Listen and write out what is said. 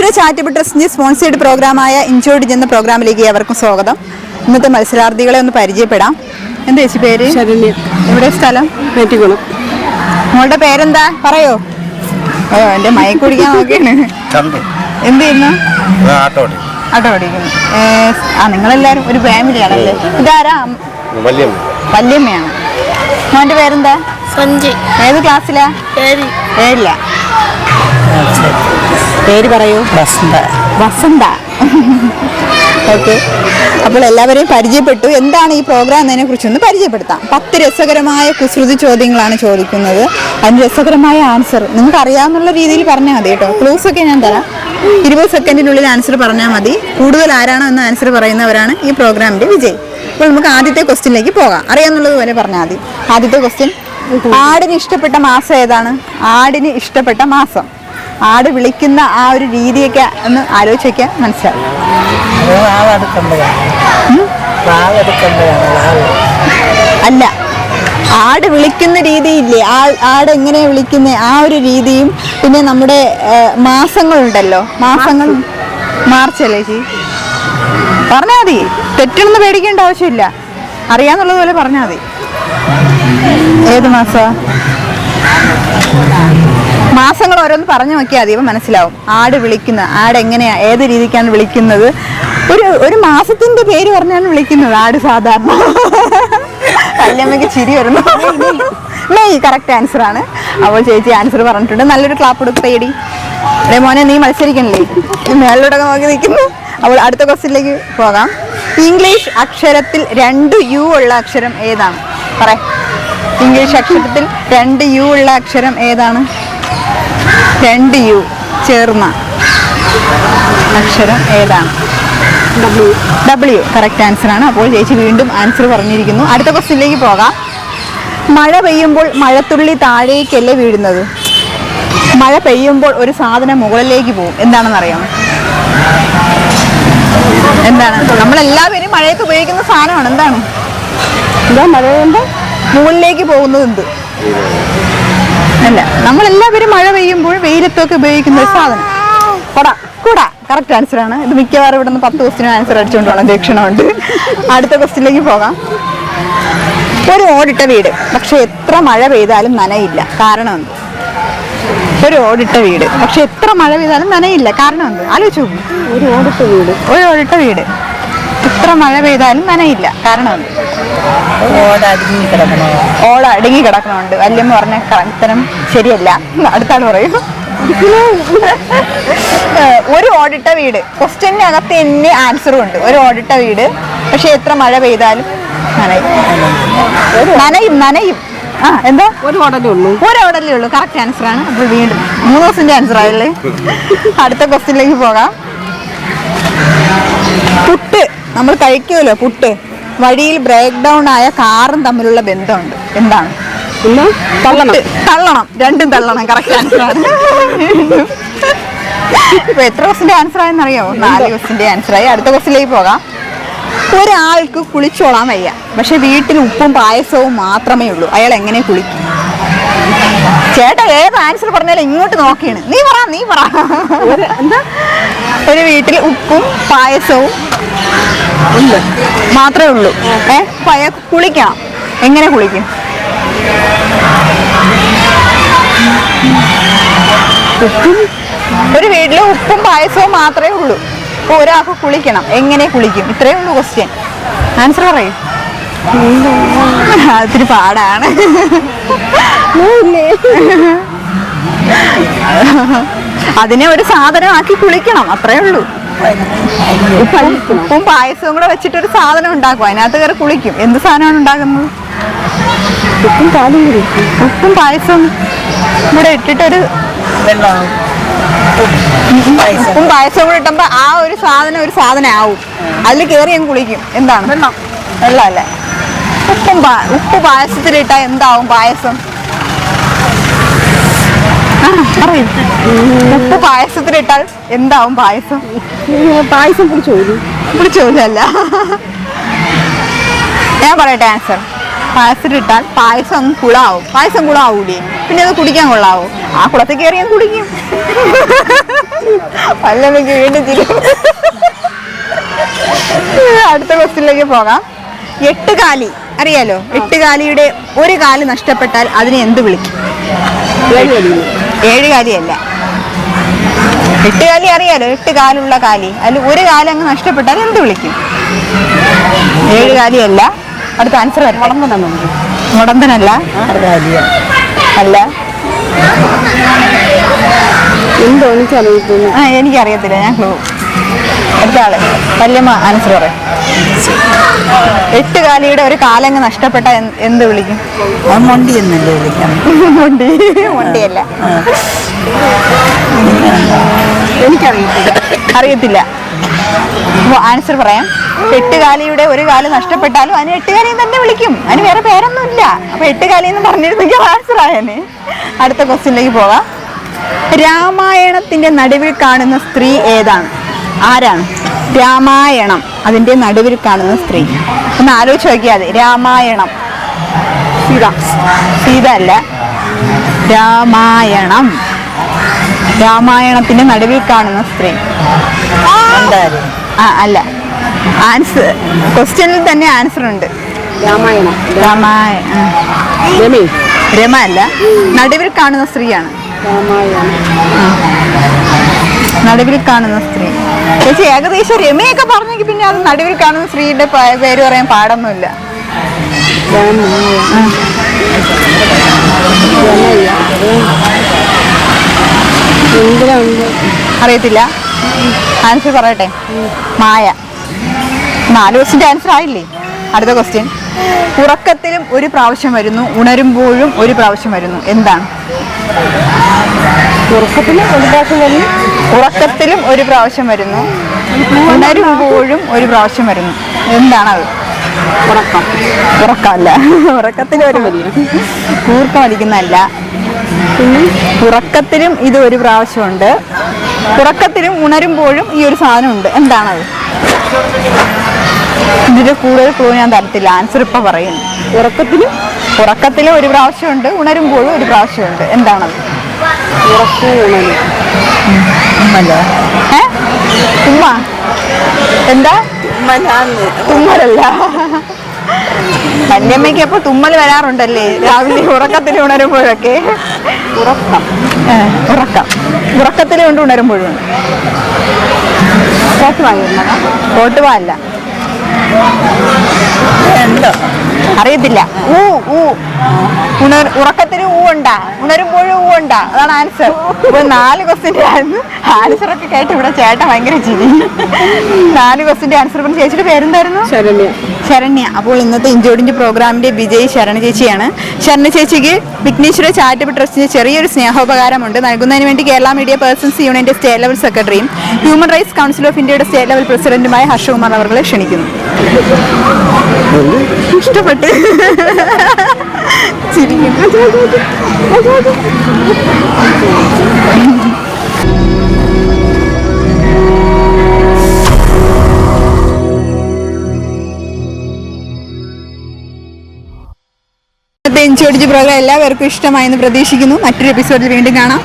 കേന്ദ്ര ചാരിറ്റബിൾ ട്രസ്റ്റിന്റെ sponsored പ്രോഗ്രാമായ injured എന്ന പ്രോഗ്രാമിലേക്ക് ഏവർക്കും സ്വാഗതം. ഇന്നത്തെ മത്സരാർത്ഥികളെ ഒന്ന് പരിചയപ്പെടാം. എന്താ ചേച്ചി പേര്? ശരണ്യ. എവിടെ സ്ഥലം? നെറ്റികുളം. മോളുടെ പേരെന്താ പറയോ? ഓ എന്റെ മയക്ക് കുടിക്കാൻ നോക്കിയാണ്. എന്ത് ചെയ്യുന്നു? ആട്ടോ ഓടിക്കുന്നു. നിങ്ങളെല്ലാരും ഒരു ഫാമിലിയാണല്ലേ? ഇതാരാ? വല്യമ്മയാണ്. മോന്റെ പേരെന്താ? സഞ്ജയ്. ഏത് ക്ലാസ്സിലാ? ഏഴില്ല. പേര് പറയൂ. വസന്ത. ഓക്കെ. അപ്പോൾ എല്ലാവരെയും പരിചയപ്പെട്ടു. എന്താണ് ഈ പ്രോഗ്രാം എന്നതിനെ കുറിച്ചൊന്ന് പരിചയപ്പെടുത്താം. 10 രസകരമായ കുസൃതി ചോദ്യങ്ങളാണ് ചോദിക്കുന്നത്. അതിന് രസകരമായ ആൻസർ നിങ്ങൾക്ക് അറിയാവുന്ന രീതിയിൽ പറഞ്ഞാൽ മതി കേട്ടോ. ക്ലൂസ് ഒക്കെ ഞാൻ തരാം. 20 സെക്കൻഡിനുള്ളിൽ ആൻസർ പറഞ്ഞാൽ മതി. കൂടുതൽ ആരാണോ എന്ന് ആൻസർ പറയുന്നവരാണ് ഈ പ്രോഗ്രാമിന്റെ വിജയി. അപ്പോൾ നമുക്ക് ആദ്യത്തെ ക്വസ്റ്റ്യനിലേക്ക് പോകാം. അറിയാവുന്നത് പോലെ പറഞ്ഞാൽ മതി. ആദ്യത്തെ ക്വസ്റ്റ്യൻ, ആടിന് ഇഷ്ടപ്പെട്ട മാസം ഏതാണ്? ആടിന് ഇഷ്ടപ്പെട്ട മാസം. ആട് വിളിക്കുന്ന ആ ഒരു രീതിയൊക്കെ ഒന്ന് ആലോചിക്കാൻ മനസ്സിലാവും. അല്ല, ആട് വിളിക്കുന്ന രീതിയില്ലേ, ആട് എങ്ങനെ വിളിക്കുന്ന ആ ഒരു രീതിയും പിന്നെ നമ്മുടെ മാസങ്ങളുണ്ടല്ലോ, മാസങ്ങൾ. മാർച്ചല്ലേ ചേച്ചി? പറഞ്ഞാൽ മതി. തെറ്റൊന്നും പേടിക്കേണ്ട ആവശ്യമില്ല. അറിയാന്നുള്ളത് പോലെ പറഞ്ഞാൽ മതി. ഏത് മാസം? മാസങ്ങൾ ഓരോന്ന് പറഞ്ഞു നോക്കിയാൽ മതി, മനസ്സിലാവും. ആട് വിളിക്കുന്ന ആട് എങ്ങനെയാ, ഏത് രീതിക്കാണ് വിളിക്കുന്നത്. ഒരു മാസത്തിന്റെ പേര് പറഞ്ഞാണ് വിളിക്കുന്നത് ആട് സാധാരണ. കല്യാമ്മയ്ക്ക് ചിരി വരുന്നു. മെയ് കറക്റ്റ് ആൻസർ ആണ്. അപ്പോൾ ചേച്ചി ആൻസർ പറഞ്ഞിട്ടുണ്ട്. നല്ലൊരു ക്ലാപ്പ് കൊടുത്ത് പേടി. അല്ലേ മോനെ, നീ മത്സരിക്കണല്ലേ? മേളിലൂടെ നോക്കി നിൽക്കുന്നു. അപ്പോൾ അടുത്ത ക്വസ്റ്റ്യനിലേക്ക് പോകാം. ഇംഗ്ലീഷ് അക്ഷരത്തിൽ 2 U ഉള്ള അക്ഷരം ഏതാണ്? പറ. ഇംഗ്ലീഷ് അക്ഷരത്തിൽ 2 U ഉള്ള അക്ഷരം ഏതാണ്? 2 U ചേർന്ന അക്ഷരം ഏതാണ്? W കറക്റ്റ് ആൻസർ ആണ്. അപ്പോൾ ചേച്ചി വീണ്ടും ആൻസർ പറഞ്ഞിരിക്കുന്നു. അടുത്ത ക്വസ്റ്റ്യനിലേക്ക് പോകാം. മഴ പെയ്യുമ്പോൾ മഴത്തുള്ളി താഴേക്കല്ലേ വീഴുന്നത്? മഴ പെയ്യുമ്പോൾ ഒരു സാധനം മുകളിലേക്ക് പോകും. എന്താണെന്ന് അറിയാമോ? എന്താണ്? നമ്മളെല്ലാവരും മഴയത്ത് ഉപയോഗിക്കുന്ന സാധനമാണ്. എന്താണ്? മഴ പെയ്യുമ്പോൾ മുകളിലേക്ക് പോകുന്നത് എന്ത്? അല്ല, നമ്മളെല്ലാവരും മഴ പെയ്യുമ്പോൾ വെയിലത്തൊക്കെ ഉപയോഗിക്കുന്ന ഒരു സാധനം. കുട കറക്റ്റ് ആൻസർ ആണ്. ഇത് മിക്കവാറും ഇവിടെ നിന്ന് 10 ക്വസ്റ്റിനും ആൻസർ അടിച്ചുകൊണ്ട് വേണം. ദക്ഷിണമുണ്ട്. അടുത്ത ക്വസ്റ്റിനിലേക്ക് പോകാം. ഒരു ഓടിട്ട വീട്, പക്ഷെ എത്ര മഴ പെയ്താലും നനയില്ല. കാരണം എന്ത്? ഒരു ഓടിട്ട വീട്, പക്ഷെ എത്ര മഴ പെയ്താലും നനയില്ല. കാരണം എന്ത്? ആലോചിച്ചു. ഒരു ഓടിട്ട വീട് എത്ര മഴ പെയ്താലും നനയില്ല. കാരണം എന്ത്? ഓട അടുങ്ങി കിടക്കണുണ്ട്. വല്യമ്മ പറഞ്ഞ ഉത്തരം ശരിയല്ല. അടുത്താൾ പറയും. ഒരു ഓടിട്ട വീട്, ക്വസ്റ്റ്യനകത്ത് തന്നെ ആൻസറും ഉണ്ട്. ഒരു ഓടിട്ട വീട്, പക്ഷെ എത്ര മഴ പെയ്താലും നനയും. എന്താ? ഒരു ഓടലേ ഉള്ളൂ. കറക്റ്റ് ആൻസർ ആണ്. അപ്പോൾ വീണ്ടും 3 ദിവസത്തിന്റെ ആൻസർ ആയല്ലേ. അടുത്ത ക്വസ്റ്റ്യനിലേക്ക് പോകാം. പുട്ട് നമ്മൾ കഴിക്കുമല്ലോ, പുട്ട്. വഴിയിൽ ബ്രേക്ക് ഡൗൺ ആയ കാറും തമ്മിലുള്ള ബന്ധമുണ്ട്. എന്താണ്? തള്ളണം. രണ്ടും തള്ളണം. കറക്റ്റ് ആൻസർ ആണ്. ഇപ്പൊ എത്ര ക്വസ്റ്റിന്റെ ആൻസർ ആയെന്ന് അറിയാമോ? 4 ക്വസ്റ്റിന്റെ ആൻസർ ആയി. അടുത്ത ക്വസ്റ്റിലേക്ക് പോകാം. ഒരാൾക്ക് കുളിച്ചോളാൻ വയ്യ, പക്ഷെ വീട്ടിൽ ഉപ്പും പായസവും മാത്രമേ ഉള്ളൂ. അയാൾ എങ്ങനെ കുളിക്കും? ചേട്ടാ ഏത് ആൻസർ പറഞ്ഞാലും ഇങ്ങോട്ട് നോക്കിയാണ്. നീ പറ. എന്താ? ഒരു വീട്ടിൽ ഉപ്പും പായസവും മാത്രമേ ഉള്ളൂ. അപ്പൊ അയാൾ കുളിക്കണം. എങ്ങനെ കുളിക്കും? ഒരു വീട്ടിൽ ഉപ്പും പായസവും മാത്രമേ ഉള്ളൂ. അപ്പൊ ഒരാൾക്ക് കുളിക്കണം. എങ്ങനെ കുളിക്കും? ഇത്രയേ ഉള്ളൂ ക്വസ്റ്റ്യൻ. ആൻസർ പറയും. ഒത്തിരി പാടാണ്. അതിനെ ഒരു സാധനമാക്കി കുളിക്കണം. അത്രേ ഉള്ളൂ. ഉപ്പും പായസവും കൂടെ വെച്ചിട്ടൊരു സാധനം ഉണ്ടാക്കും. അതിനകത്ത് കയറി കുളിക്കും. എന്ത് സാധനമാണ് ഉണ്ടാക്കുന്നത്? ഉപ്പും പായസവും ഇവിടെ ഇട്ടിട്ടൊരു ഉപ്പും പായസവും കൂടെ ഇട്ടുമ്പോ ആ ഒരു സാധനം ആവും. അതിൽ കയറി ഞാൻ കുളിക്കും. എന്താണ്? വെള്ളം അല്ലേ. ഉപ്പ് പായസത്തിലിട്ടാ എന്താവും? പായസം. ഉപ്പ് പായസത്തിലിട്ടാൽ എന്താവും? പായസം പിടിച്ചോലല്ല. ഞാൻ പറയട്ടെ ആൻസർ. പായസത്തിലിട്ടാൽ പായസം കുളാവും. പായസം കുളാവൂലേ? പിന്നെ അത് കുടിക്കാൻ കൊള്ളാവോ? ആ കുളത്തിൽ കയറി ഞാൻ കുടിക്കും. വല്ലമ്മയ്ക്ക് വീണ്ടും ചിരി. അടുത്ത ക്വസ്റ്റ്യനിലേക്ക് പോകാം. 8 കാലി അറിയാലോ? 8 കാലിയുടെ ഒരു കാല് നഷ്ടപ്പെട്ടാൽ അതിനെ എന്ത് വിളിക്കും? 7 കാലിയല്ല. 8 കാലി അറിയാലോ? 8 കാലുള്ള കാലി. അതിൽ ഒരു കാലം അങ്ങ് നഷ്ടപ്പെട്ടാൽ എന്ത് വിളിക്കും? 7 കാലിയല്ല. അടുത്ത ആൻസർ മുടന്തനല്ല. അല്ല. എനിക്കറിയത്തില്ല. ഞാൻ അടുത്ത ആള് വല്യമ്മ ആൻസർ പറയും. 8 കാലിയുടെ ഒരു കാലങ്ങ് നഷ്ടപ്പെട്ട എന്ത് വിളിക്കും? മൊണ്ടി എന്നല്ലേ വിളിക്കാം. മൊണ്ടിയല്ല. അറിയത്തില്ല. ആൻസർ പറയാം. 8 കാലിയുടെ ഒരു കാല് നഷ്ടപ്പെട്ടാലും അതിന് 8 കാലിയും തന്നെ വിളിക്കും. അതിന് വേറെ പേരൊന്നുമില്ല. അപ്പൊ 8 കാലിന്ന് പറഞ്ഞിരുന്നെങ്കിൽ ആൻസർ ആയനെ. അടുത്ത ക്വസ്റ്റ്യനിലേക്ക് പോകാം. രാമായണത്തിന്റെ നടുവിൽ കാണുന്ന സ്ത്രീ ഏതാണ്? ആരാണ്? രാമായണം അതിന്റെ നടുവിൽ കാണുന്ന സ്ത്രീ. ഒന്ന് ആലോചിച്ച് നോക്കിയാൽ മതി. രാമായണം. സീത അല്ല. രാമായണം. രാമായണത്തിന്റെ നടുവിൽ കാണുന്ന സ്ത്രീ അല്ല. ആൻസർ ക്വസ്റ്റ്യനിൽ തന്നെ ആൻസർ ഉണ്ട്. രമ അല്ല. നടുവിൽ കാണുന്ന സ്ത്രീയാണ്. നടുവിൽ കാണുന്ന സ്ത്രീ. ചേച്ചി ഏകദേശം രമയൊക്കെ പറഞ്ഞെങ്കിൽ പിന്നെ അത് നടുവിൽ കാണുന്ന സ്ത്രീയുടെ പേര് പറയാൻ പാടൊന്നുമില്ല. അറിയത്തില്ല. ആൻസർ പറയട്ടെ. മായ. 4 ക്വസ്റ്റ്യൻ്റെ ആൻസർ ആയില്ലേ? അടുത്ത ക്വസ്റ്റ്യൻ. ഉറക്കത്തിലും ഒരു പ്രാവശ്യം വരുന്നു, ഉണരുമ്പോഴും ഒരു പ്രാവശ്യം വരുന്നു. എന്താണ്? ഉറക്കത്തിലും ഒരു പ്രാവശ്യം വരുന്നു, ഉണരുമ്പോഴും ഒരു പ്രാവശ്യം വരുന്നു. എന്താണത്? ഉറക്കമല്ല. ഉറക്കത്തിലും ഒരു കൂർക്കം വലിക്കുന്നതല്ല. ഉറക്കത്തിലും ഇത് ഒരു പ്രാവശ്യമുണ്ട്, ഉറക്കത്തിലും ഉണരുമ്പോഴും ഈ ഒരു സാധനം ഉണ്ട്. എന്താണത്? ഇതിന്റെ കൂടുതൽ ക്ലൂ ഞാൻ തരത്തില്ല. ആൻസർ ഇപ്പൊ പറയുന്നു. ഉറക്കത്തിലും ഒരു പ്രാവശ്യമുണ്ട്, ഉണരുമ്പോഴും ഒരു പ്രാവശ്യമുണ്ട്. എന്താണത്? ഉമ്മ. എന്താ? തുമ്മലല്ല. വല്യമ്മയ്ക്ക് അപ്പൊ തുമ്മൽ വരാറുണ്ടല്ലേ രാവിലെ ഉറക്കത്തിൽ ഉണരുമ്പോഴൊക്കെ? ഉറക്കത്തിലും ഉണ്ട്, ഉണരുമ്പോഴും. കോട്ടുവാ അല്ല. അറിയത്തില്ല. ഉറക്കത്തിന് ഉണ്ടാ, ഉണരുമ്പോഴും ഉണ്ടാ. അതാണ് ആൻസർ. ഇപ്പൊ 4 ക്വസ്റ്റ്യൻ്റെ ആൻസർ ഒക്കെ കേട്ട് ഇവിടെ ചേട്ടൻ ഭയങ്കര ചിരി. 4 ക്വസ്റ്റ്യൻ്റെ ആൻസർ. ഇപ്പം ചേച്ചിയുടെ പേരെന്തായിരുന്നു? ശരണ്യ. അപ്പോൾ ഇന്നത്തെ ഇഞ്ചോടിന്റെ പ്രോഗ്രാമിന്റെ വിജയ് ശരണ ചേച്ചിയാണ്. ശരണ ചേച്ചിക്ക് വിഘ്നേശ്വര ചാരിറ്റബിൾ ട്രസ്റ്റിന്റെ ചെറിയൊരു സ്നേഹോപകാരമുണ്ട് നൽകുന്നതിന് വേണ്ടി കേരള മീഡിയ പേഴ്സൺസ് യൂണിയന്റെ സ്റ്റേറ്റ് ലെവൽ സെക്രട്ടറിയും ഹ്യൂമൻ റൈറ്റ്സ് കൗൺസിൽ ഓഫ് ഇന്ത്യയുടെ സ്റ്റേറ്റ് ലെവൽ പ്രസിഡന്റുമായ ഹർഷകുമാർ അവരെ ക്ഷണിക്കുന്നു. ഇഷ്ടപ്പെട്ട് ഇഞ്ചോടിച്ച് പ്രോഗ്രാം എല്ലാവർക്കും ഇഷ്ടമായെന്ന് പ്രതീക്ഷിക്കുന്നു. മറ്റൊരു എപ്പിസോഡിൽ വീണ്ടും കാണാം.